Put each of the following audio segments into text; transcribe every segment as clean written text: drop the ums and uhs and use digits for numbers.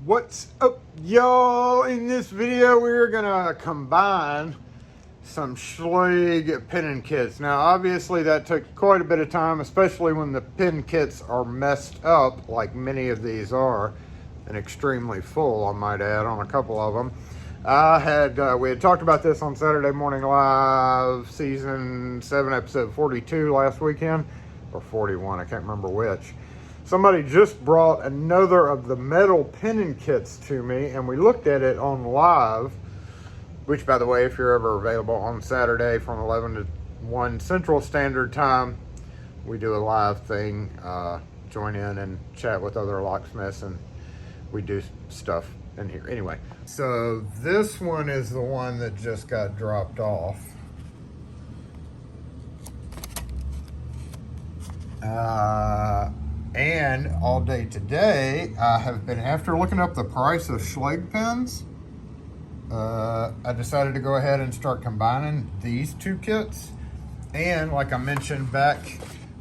What's up, y'all? In this video we're gonna combine some Schlage pin kits. Now obviously that took quite a bit of time, especially when the pin kits are messed up like many of these are, and extremely full, I might add, on a couple of them. We had talked about this on Saturday Morning Live, season 7, episode 42 last weekend, or 41, I can't remember which. Somebody just brought another of the metal pin kits to me, and we looked at it on live, which, by the way, if you're ever available on Saturday from 11 to 1 Central Standard Time, we do a live thing. Join in and chat with other locksmiths, and we do stuff in here. Anyway, so this one is the one that just got dropped off. And all day today, I have been, after looking up the price of Schlage pins, I decided to go ahead and start combining these two kits. And like I mentioned back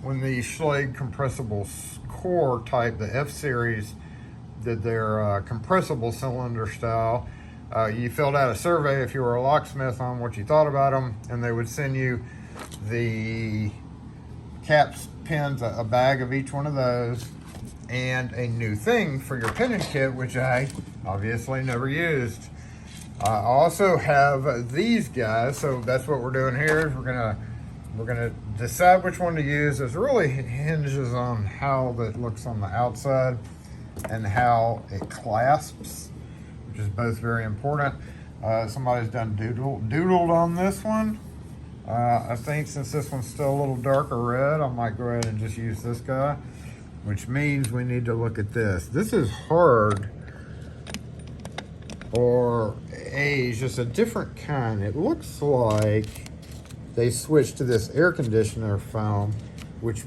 when the Schlage compressible core type, the F series, did their compressible cylinder style, you filled out a survey if you were a locksmith on what you thought about them, and they would send you the caps, pins, a bag of each one of those, and a new thing for your pin kit, which I obviously never used. I also have these guys, so that's what we're doing here. Is we're gonna decide which one to use. It really hinges on how that looks on the outside and how it clasps, which is both very important. Somebody's done doodled on this one. I think since this one's still a little darker red, I might go ahead and just use this guy, which means we need to look at this. This is hard, or just a different kind. It looks like they switched to this air conditioner foam, which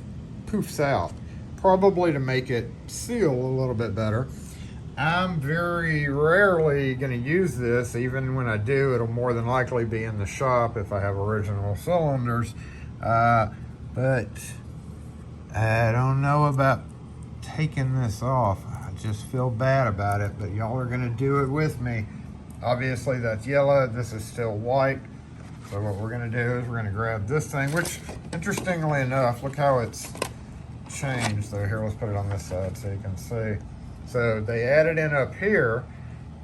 poofs out, probably to make it seal a little bit better. I'm very rarely going to use this. Even when I do, it'll more than likely be in the shop if I have original cylinders. But I don't know about taking this off. I just feel bad about it, but y'all are going to do it with me. Obviously that's yellow. This is still white. So what we're going to do is we're going to grab this thing, which, interestingly enough, look how it's changed. So here, let's put it on this side so you can see. So they added in up here,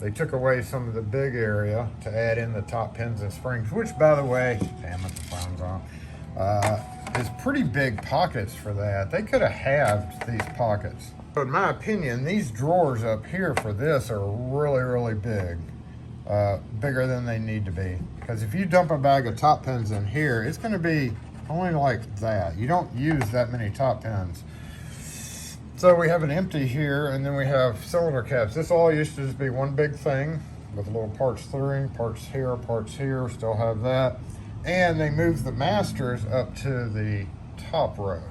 they took away some of the big area to add in the top pins and springs, which, by the way, damn it, the phone's on, is pretty big pockets for that. They could have halved these pockets. So in my opinion, these drawers up here for this are really, really big. Bigger than they need to be. Because if you dump a bag of top pins in here, it's going to be only like that. You don't use that many top pins. So we have an empty here, and then we have cylinder caps. This all used to just be one big thing with little parts through, parts here, still have that. And they moved the masters up to the top row.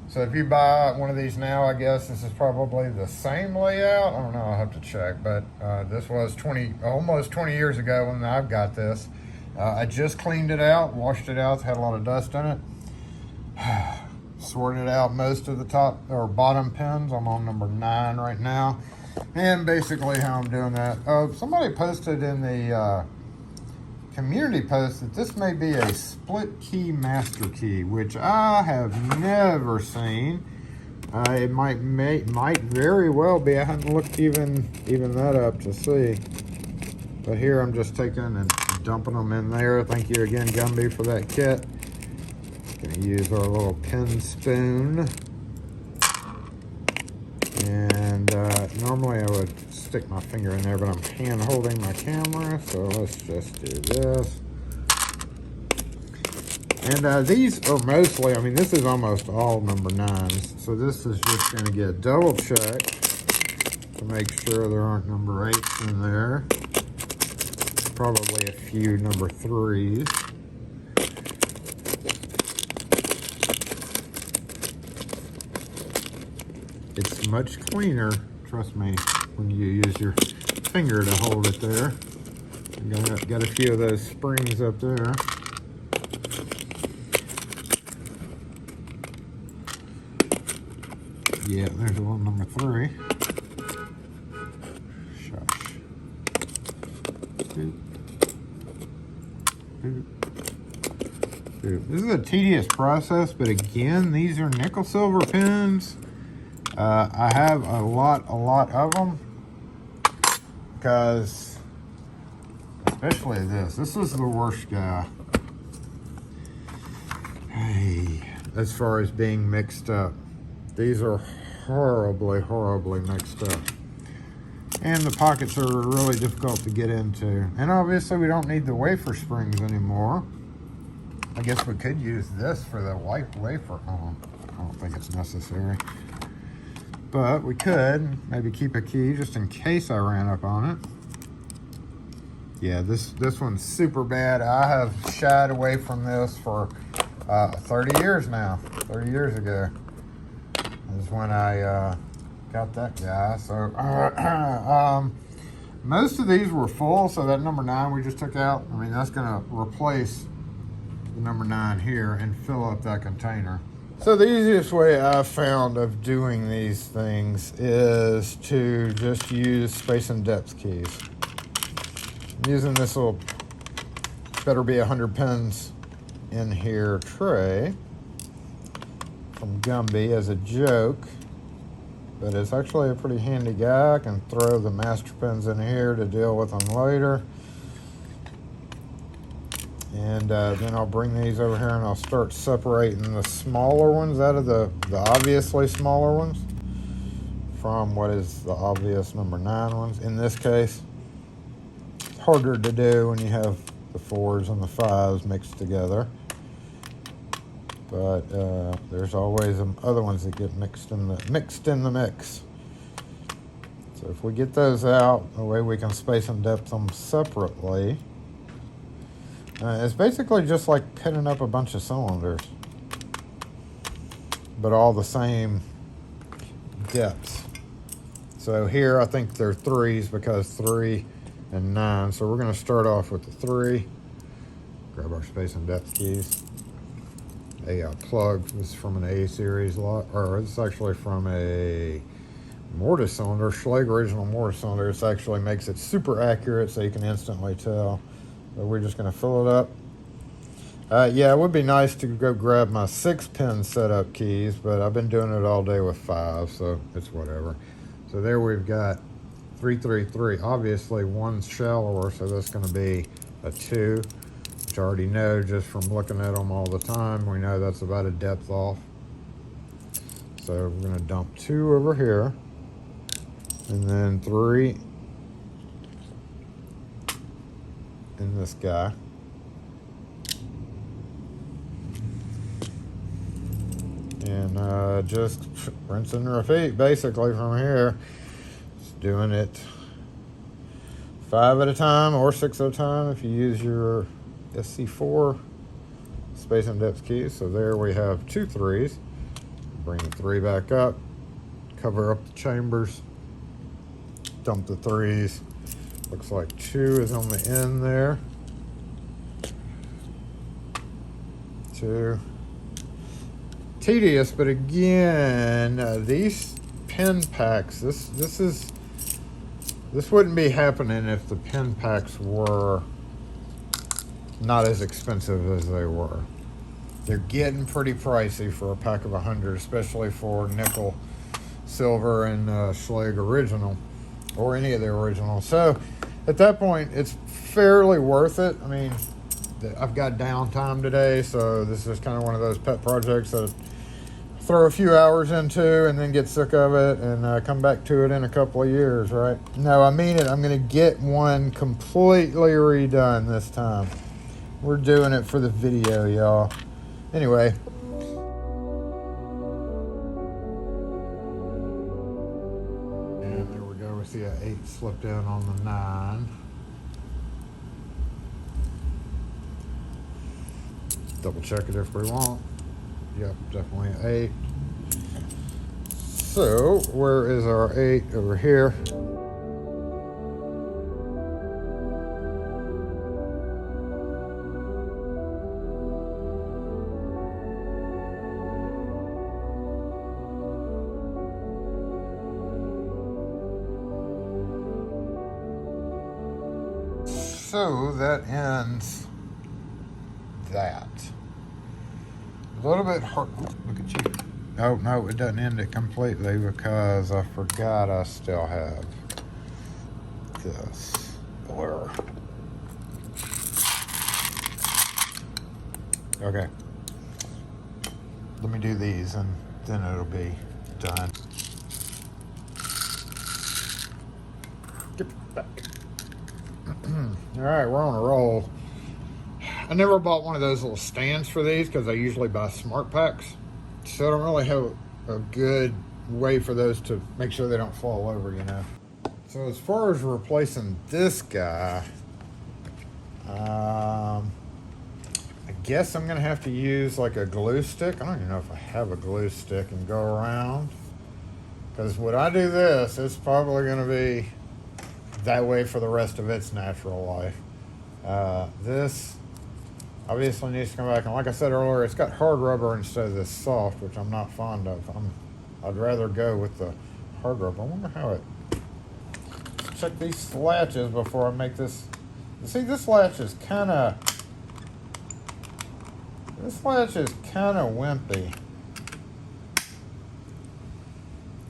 So if you buy one of these now, I guess this is probably the same layout. I don't know, I'll have to check, but this was almost 20 years ago when I got this. I just cleaned it out, washed it out, had a lot of dust in it. Sorted out most of the top or bottom pins. I'm on number 9 right now. And basically how I'm doing that. Somebody posted in the community post that this may be a split key master key, which I have never seen. It might very well be. I hadn't looked even that up to see. But here I'm just taking and dumping them in there. Thank you again, Gumby, for that kit. Gonna use our little pin spoon, and normally I would stick my finger in there, but I'm hand holding my camera, so let's just do this. And these are mostly, I mean, this is almost all number 9s, so this is just gonna get double checked to make sure there aren't number 8s in there. Probably a few number 3s. It's much cleaner, trust me, when you use your finger to hold it there. Got a few of those springs up there. Yeah, there's a little number 3. Shush. Boop. Boop. Boop. This is a tedious process, but again, these are nickel silver pins. I have a lot of them because, especially this is the worst guy. Hey, as far as being mixed up, these are horribly mixed up. And the pockets are really difficult to get into. And obviously we don't need the wafer springs anymore. I guess we could use this for the white wafer. Oh, I don't think it's necessary. But we could maybe keep a key just in case I ran up on it. Yeah, this one's super bad. I have shied away from this for 30 years now. 30 years ago is when I got that guy. So most of these were full, so that number 9 we just took out, I mean, that's gonna replace the number 9 here and fill up that container. So the easiest way I've found of doing these things is to just use space and depth keys. I'm using this little better be 100 pins in here tray from Gumby as a joke, but it's actually a pretty handy guy. I can throw the master pins in here to deal with them later. And then I'll bring these over here and I'll start separating the smaller ones out of the obviously smaller ones from what is the obvious number 9 ones. In this case, it's harder to do when you have the 4s and the 5s mixed together. But there's always other ones that get mixed in the mix. So if we get those out, the way we can space and depth them separately. It's basically just like pinning up a bunch of cylinders, but all the same depths. So here I think they're 3s because 3 and 9. So we're going to start off with the 3. Grab our space and depth keys. A plug. This is from an A series lot, or it's actually from a mortise cylinder, Schlage original mortise cylinder. It actually makes it super accurate, so you can instantly tell. So we're just going to fill it up. Yeah, it would be nice to go grab my 6-pin setup keys, but I've been doing it all day with 5, so it's whatever. So there we've got 3, 3, 3. Obviously, one's shallower, so that's going to be a 2, which I already know just from looking at them all the time. We know that's about a depth off. So we're going to dump 2 over here, and then 3 in this guy. And just rinse and repeat basically from here. Just doing it 5 at a time or 6 at a time if you use your SC4 space and depth keys. So there we have 2 3s. Bring the 3 back up, cover up the chambers, dump the 3s. Looks like 2 is on the end there. 2. Tedious, but again, these pin packs, this wouldn't be happening if the pin packs were not as expensive as they were. They're getting pretty pricey for a pack of 100, especially for nickel, silver, and Schlage original, or any of the originals. So at that point, it's fairly worth it. I mean, I've got downtime today, so this is kind of one of those pet projects that I throw a few hours into and then get sick of it and come back to it in a couple of years, right? No, I mean it. I'm going to get one completely redone this time. We're doing it for the video, y'all. Anyway. And there we go. We see an 8 slip down on the 9. Double check it if we want. Yep, definitely an 8. So, where is our 8? Over here. So that ends that. A little bit hard. Look at you. Oh, no, it doesn't end it completely because I forgot I still have this blur. Okay. Let me do these and then it'll be done. Get back. All right, we're on a roll. I never bought one of those little stands for these because I usually buy smart packs. So I don't really have a good way for those to make sure they don't fall over, you know. So as far as replacing this guy, I guess I'm gonna have to use like a glue stick. I don't even know if I have a glue stick and go around. Because when I do this, it's probably gonna be that way for the rest of its natural life. This obviously needs to come back, and like I said earlier, it's got hard rubber instead of this soft, which I'm not fond of. I'd rather go with the hard rubber. I wonder how it... Check these latches before I make this. See, this latch is kind of wimpy.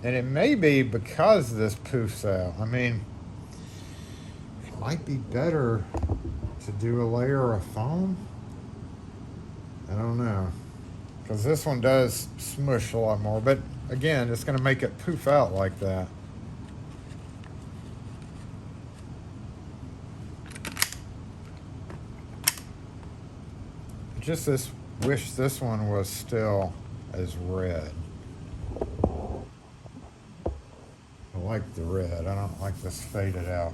And it may be because this poofs out. I mean, it might be better to do a layer of foam. I don't know. Because this one does smush a lot more. But again, it's going to make it poof out like that. Just wish this one was still as red. I like the red. I don't like this faded out.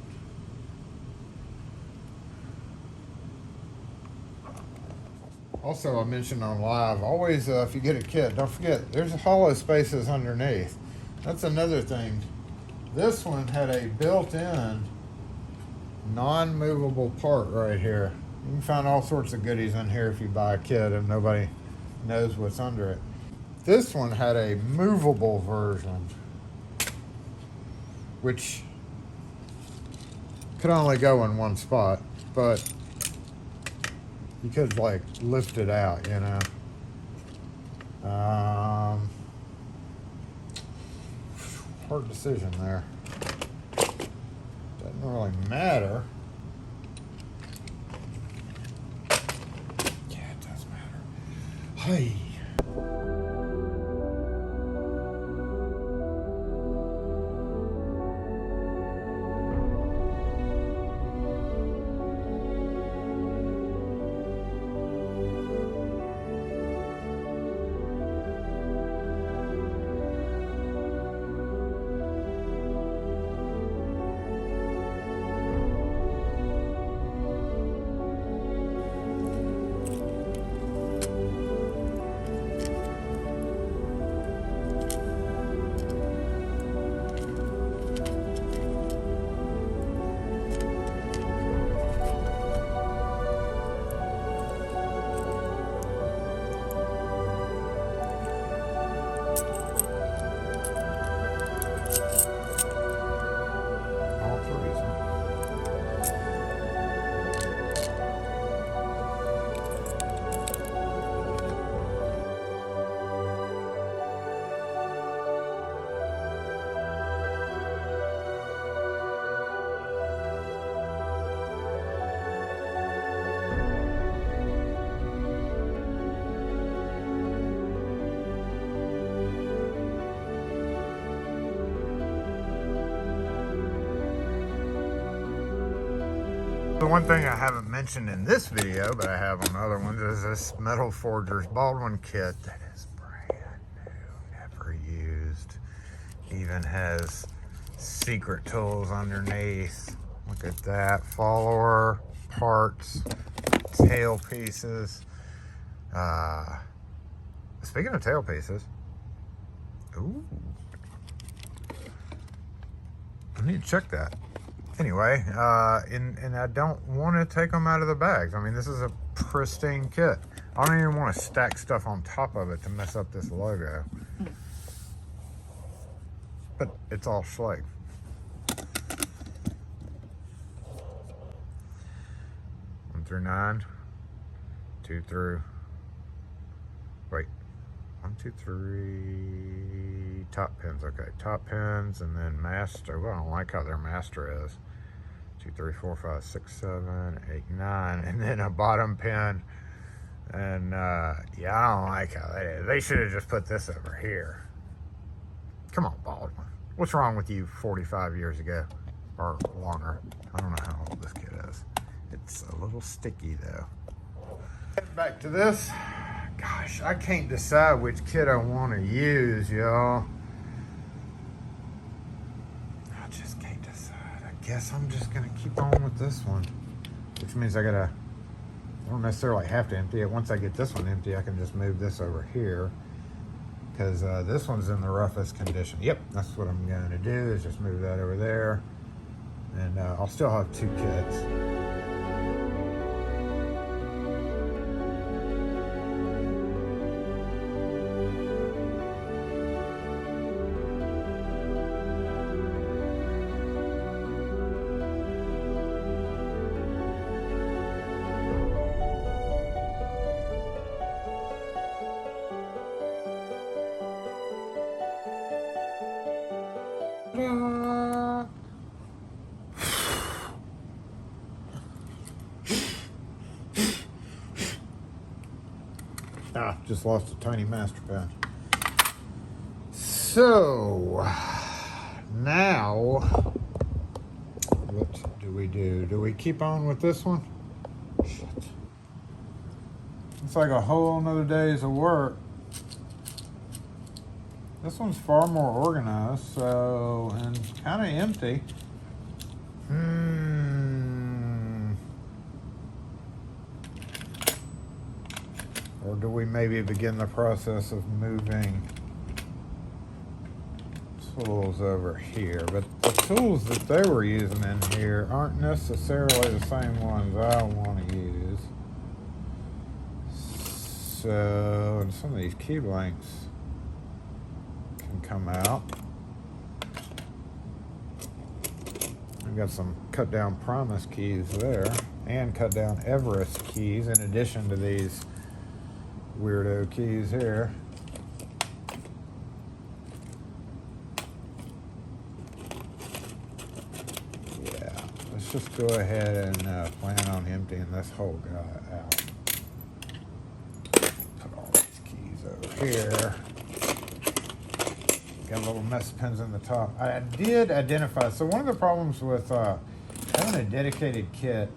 Also, I mentioned on live, always if you get a kit, don't forget there's hollow spaces underneath. That's another thing. This one had a built-in non-movable part right here. You can find all sorts of goodies in here if you buy a kit and nobody knows what's under it. This one had a movable version, which could only go in one spot, but you could like lift it out, you know. Hard decision there. Doesn't really matter. Yeah, it does matter. Hey. The one thing I haven't mentioned in this video, but I have on other ones, is this Metal Forgers Baldwin kit that is brand new, never used. Even has secret tools underneath. Look at that. Follower, parts, tail pieces. Speaking of tail pieces, ooh, I need to check that. Anyway, and I don't want to take them out of the bags. I mean, this is a pristine kit. I don't even want to stack stuff on top of it to mess up this logo. But it's all Schlage. through 9, 2 through, wait, 1, 2, 3, top pins, okay, top pins, and then master. Well, I don't like how their master is. 2, 3, 4, 5, 6, 7, 8, 9, and then a bottom pin. And yeah, I don't like how that is. They should have just put this over here. Come on, Baldwin. What's wrong with you 45 years ago? Or longer. I don't know how old this kit is. It's a little sticky though. Back to this. Gosh, I can't decide which kit I want to use, y'all. I just can't decide. I guess I'm just gonna keep on with this one. Which means I don't necessarily have to empty it. Once I get this one empty, I can just move this over here. Because this one's in the roughest condition. Yep, that's what I'm going to do, is just move that over there. And I'll still have 2 kits. Just lost a tiny master pen. So now what do we do? Do we keep on with this one? Shit. It's like a whole nother day's of work. This one's far more organized, so, and kind of empty. Or do we maybe begin the process of moving tools over here? But the tools that they were using in here aren't necessarily the same ones I want to use. So, and some of these key blanks can come out. I've got some cut down Promise keys there, and cut down Everest keys in addition to these weirdo keys here. Yeah, let's just go ahead and plan on emptying this whole guy out. Put all these keys over here. Got little mess pins in the top. I did identify, so one of the problems with having a dedicated kit,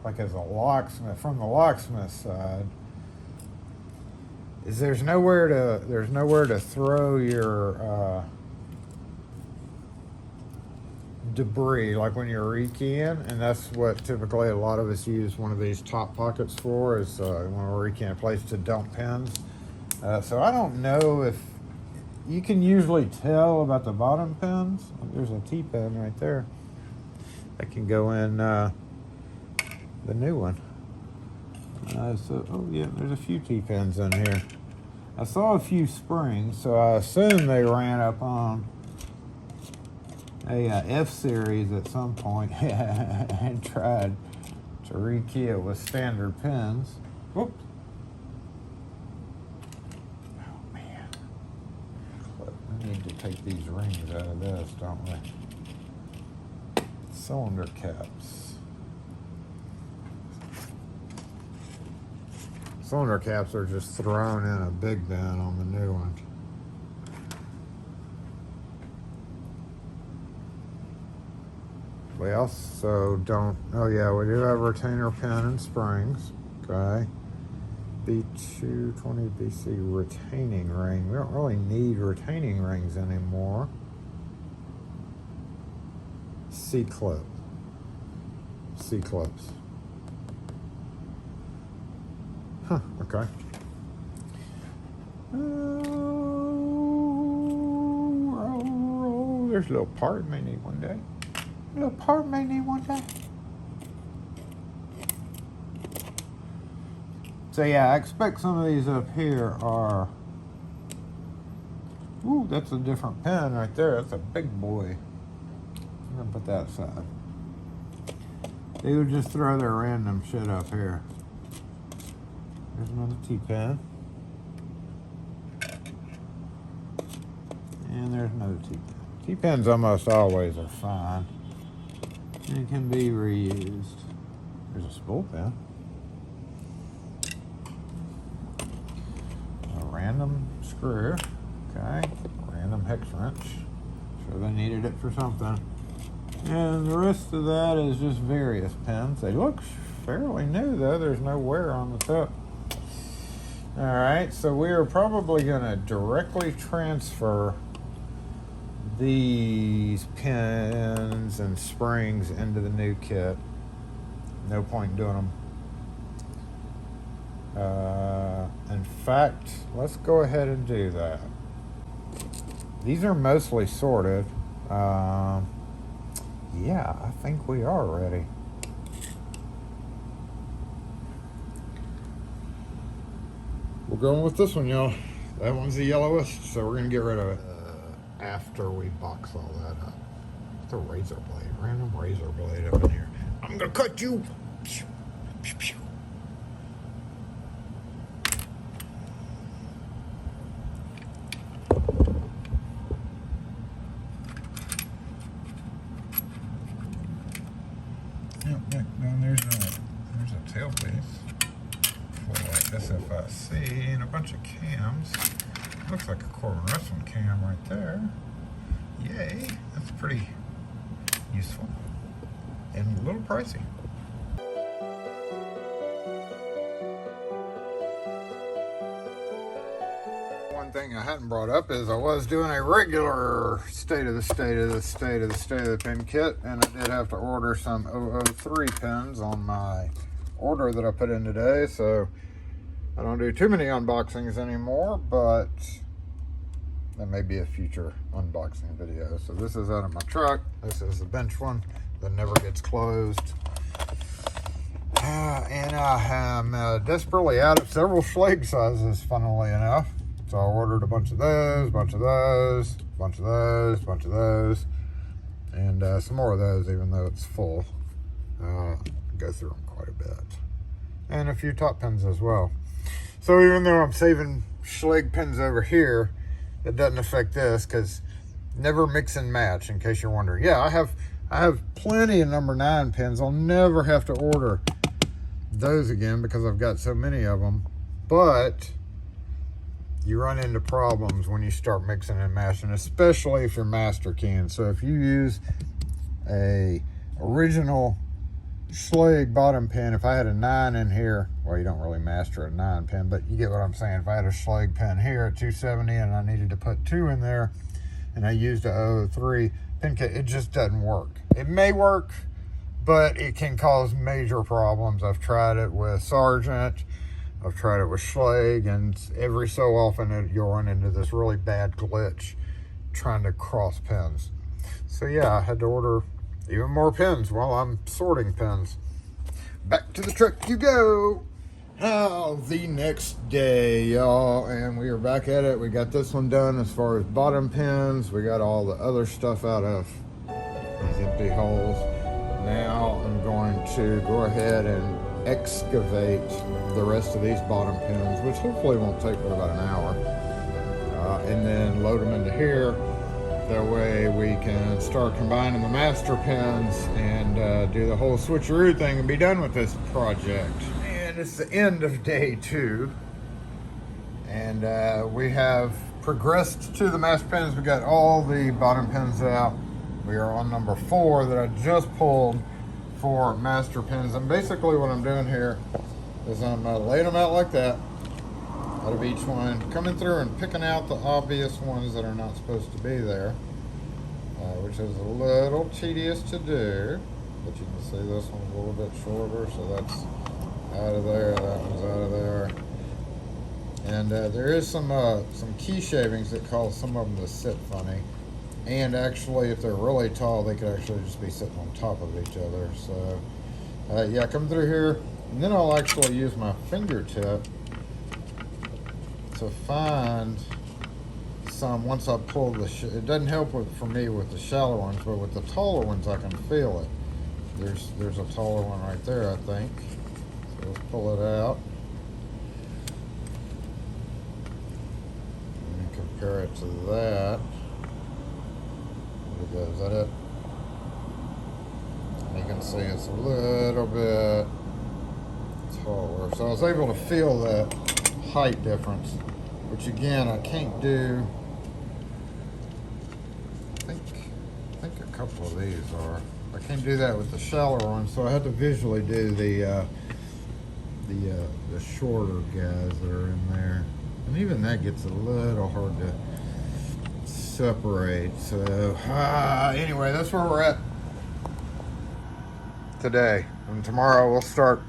like as a locksmith, from the locksmith side, is there's nowhere to throw your debris, like when you're rekeying, and that's what typically a lot of us use one of these top pockets for, is when we're rekeying, a place to dump pins. So I don't know if you can usually tell about the bottom pins. There's a T-pin right there that can go in the new one. So, oh yeah, there's a few T-pins in here. I saw a few springs, so I assume they ran up on a F-series at some point and tried to rekey it with standard pins. Whoops. Oh man. We need to take these rings out of this, don't we? Cylinder caps. Cylinder caps are just thrown in a big bin on the new one. We also don't, oh yeah, we do have retainer pin and springs, okay. B220 BC retaining ring. We don't really need retaining rings anymore. C-clip. C-clips. Huh, okay. There's a little part may need one day. A little part may need one day. So yeah, I expect some of these up here are, ooh, that's a different pen right there. That's a big boy. I'm gonna put that aside. They would just throw their random shit up here. There's another T-pin. And there's another T-pin. T-pins almost always are fine and can be reused. There's a spool pin. A random screw. Okay. Random hex wrench. Sure they needed it for something. And the rest of that is just various pins. They look fairly new though. There's no wear on the tip. Alright, so we are probably going to directly transfer these pins and springs into the new kit. No point in doing them. In fact, let's go ahead and do that. These are mostly sorted. Yeah, I think we are ready. We're going with this one, y'all. That one's the yellowest, so we're gonna get rid of it after we box all that up. It's a razor blade, random razor blade up in here. I'm gonna cut you. Pew, pew, pew. Yep, and there's a tailpiece for SFIC and a bunch of cams. Looks like a Corbin Wrestling cam right there. Yay, that's pretty useful and a little pricey. One thing I hadn't brought up is I was doing a regular state of the pin kit, and I did have to order some 003 pins on my order that I put in today, so I don't do too many unboxings anymore, but there may be a future unboxing video. So this is out of my truck. This is the bench one that never gets closed. And I am desperately out of several Schlage sizes, funnily enough. So I ordered a bunch of those, bunch of those, bunch of those, bunch of those, and some more of those, even though it's full. Go through them quite a bit. And a few top pins as well. So even though I'm saving Schlage pins over here, it doesn't affect this, because never mix and match, in case you're wondering. Yeah, I have plenty of number 9 pins. I'll never have to order those again because I've got so many of them. But you run into problems when you start mixing and matching, especially if you're master keying. So if you use a original Schlage bottom pin, if I had a 9 in here, well, you don't really master a 9 pin, but you get what I'm saying. If I had a Schlage pin here at 270 and I needed to put 2 in there, and I used a 003 pin kit, it just doesn't work. It may work, but it can cause major problems. I've tried it with Sargent, I've tried it with Schlage, and every so often you'll run into this really bad glitch trying to cross pins. So yeah, I had to order even more pins while I'm sorting pins. Back to the truck you go. The next day, y'all, and we are back at it. We got this one done as far as bottom pins. We got all the other stuff out of these empty holes. Now I'm going to go ahead and excavate the rest of these bottom pins, which hopefully won't take but about an hour, and then load them into here. That way we can start combining the master pins and do the whole switcheroo thing and be done with this project. And it's the end of day 2, and we have progressed to the master pins. We got all the bottom pins out. We are on number 4 that I just pulled for master pins. And basically what I'm doing here is I'm laying them out like that, out of each one, coming through and picking out the obvious ones that are not supposed to be there, which is a little tedious to do, but you can see this one's a little bit shorter, so that's out of there, that one's out of there. And there is some key shavings that cause some of them to sit funny, and actually if they're really tall they could actually just be sitting on top of each other. So yeah, come through here, and then I'll actually use my fingertip to find some. Once I pull it doesn't help for me with the shallow ones, but with the taller ones I can feel it. There's a taller one right there, I think. So let's pull it out and compare it to that. There we go. Is that it? You can see it's a little bit taller. So I was able to feel that height difference, which again I can't do. I think a couple of these are. I can't do that with the shallower one, so I had to visually do the shorter guys that are in there, and even that gets a little hard to separate. So anyway, that's where we're at today, and tomorrow we'll start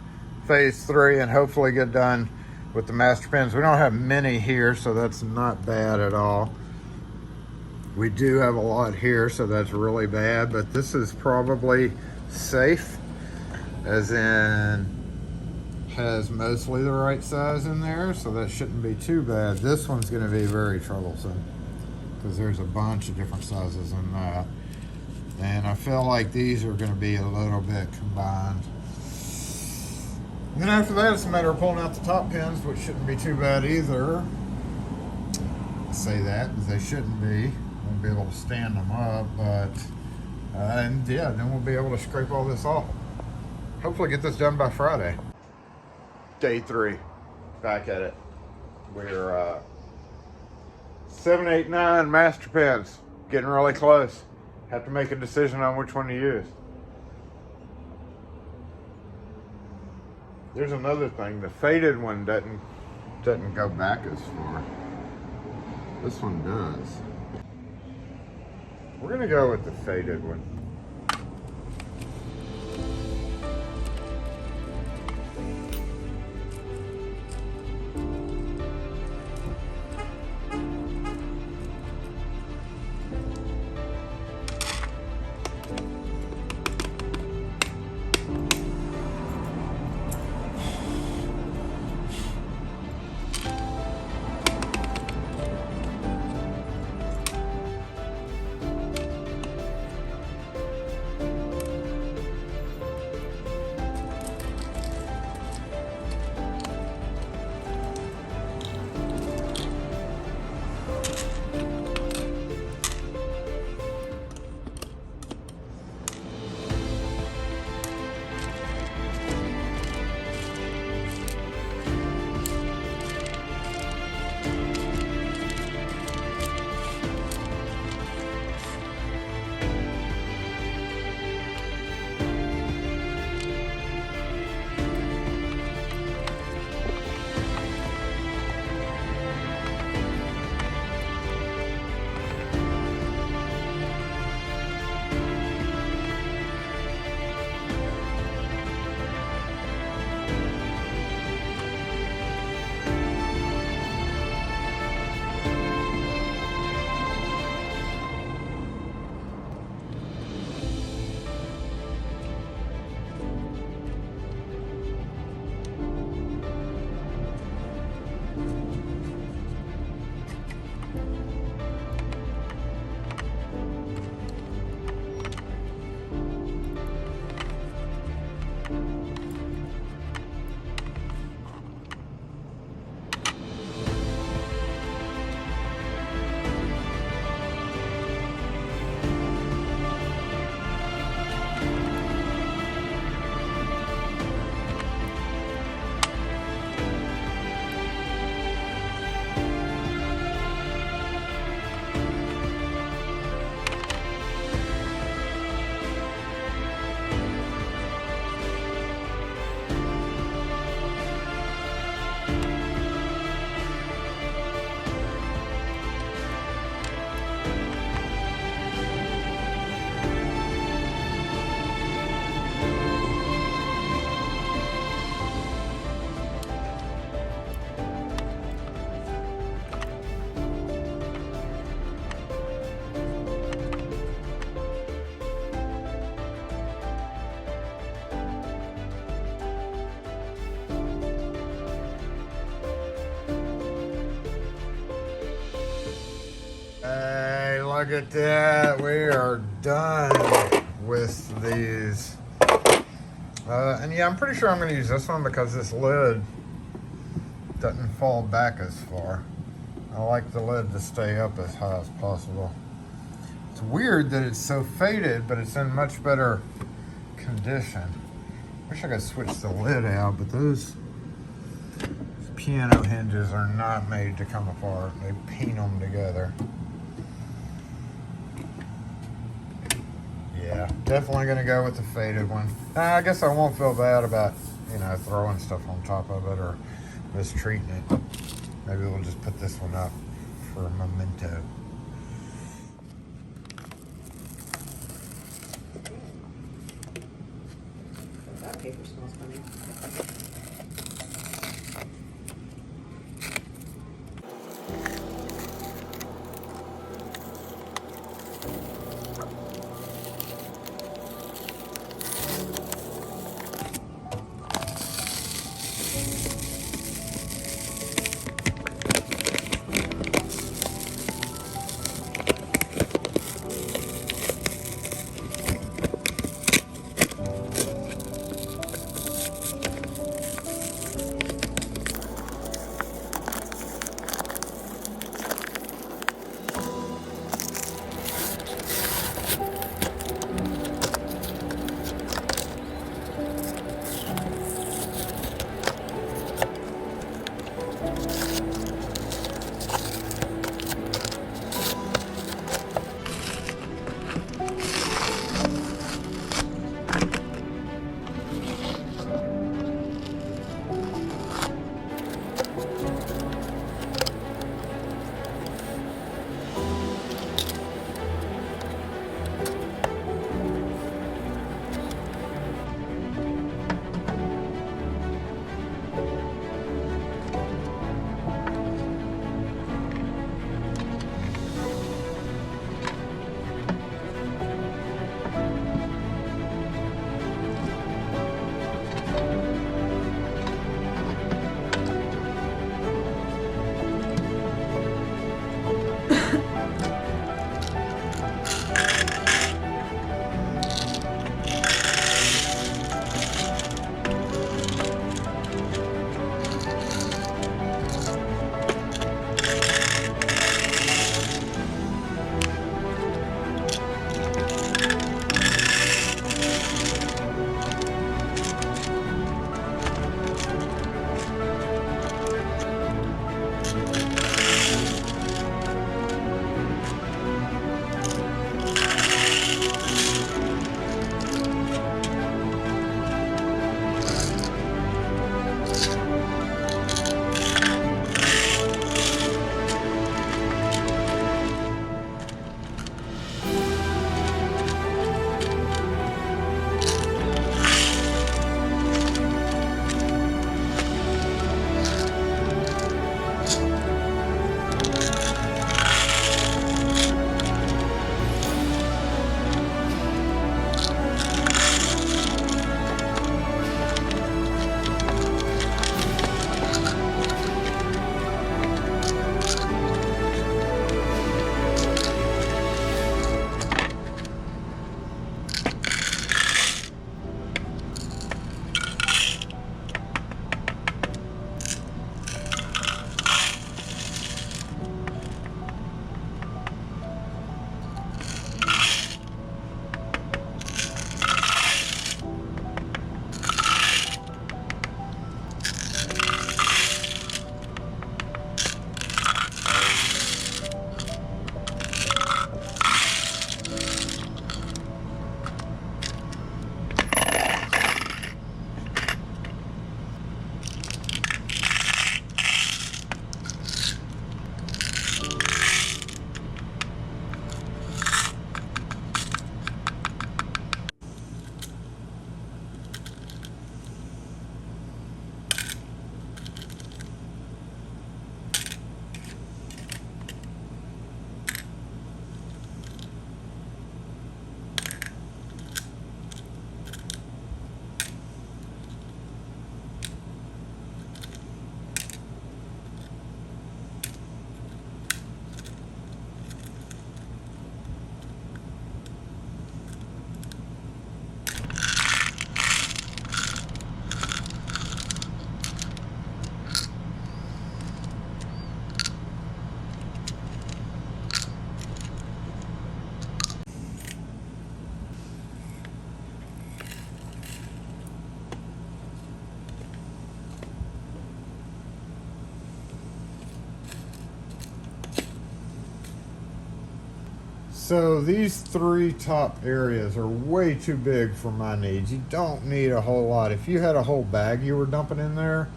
phase 3 and hopefully get done with the master pins. We don't have many here, so that's not bad at all. We do have a lot here, so that's really bad, but this is probably safe, as in has mostly the right size in there, so that shouldn't be too bad. This one's going to be very troublesome because there's a bunch of different sizes in that, and I feel like these are going to be a little bit combined. And then after that, it's a matter of pulling out the top pins, which shouldn't be too bad either. I say that because they shouldn't be. Won't be able to stand them up, but and yeah, then we'll be able to scrape all this off. Hopefully get this done by Friday. Day 3, back at it. We're 7, 8, 9 master pins, getting really close. Have to make a decision on which one to use. There's another thing, the faded one doesn't go back as far. This one does. We're gonna go with the faded one. Look at that, we are done with these And yeah, I'm pretty sure I'm going to use this one because this lid doesn't fall back as far. I like the lid to stay up as high as possible. It's weird that it's so faded, but it's in much better condition. Wish I could switch the lid out, but those piano hinges are not made to come apart. They paint them together. Yeah, definitely gonna go with the faded one. I guess I won't feel bad about, you know, throwing stuff on top of it or mistreating it. Maybe we'll just put this one up for a memento. That paper smells funny. So these three top areas are way too big for my needs. You don't need a whole lot. If you had a whole bag you were dumping in there,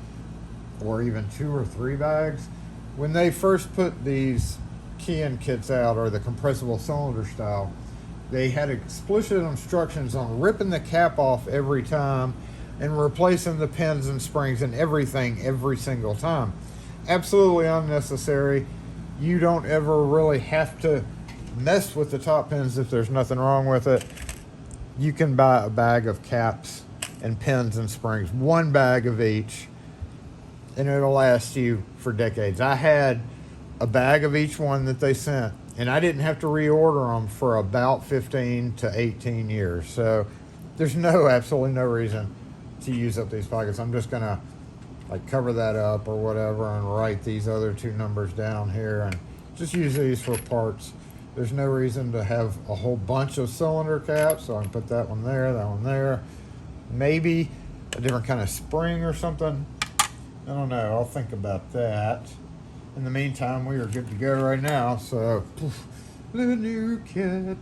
or even 2 or 3 bags, when they first put these keying kits out, or the compressible cylinder style, they had explicit instructions on ripping the cap off every time and replacing the pins and springs and everything every single time. Absolutely unnecessary. You don't ever really have to mess with the top pins if there's nothing wrong with it. You can buy a bag of caps and pins and springs, 1 bag of each, and it'll last you for decades. I had a bag of each one that they sent, and I didn't have to reorder them for about 15 to 18 years. So there's absolutely no reason to use up these pockets. I'm just gonna like cover that up or whatever and write these other 2 numbers down here and just use these for parts. There's no reason to have a whole bunch of cylinder caps, so I can put that one there, that one there. Maybe a different kind of spring or something. I don't know. I'll think about that. In the meantime, we are good to go right now. So, the new kit.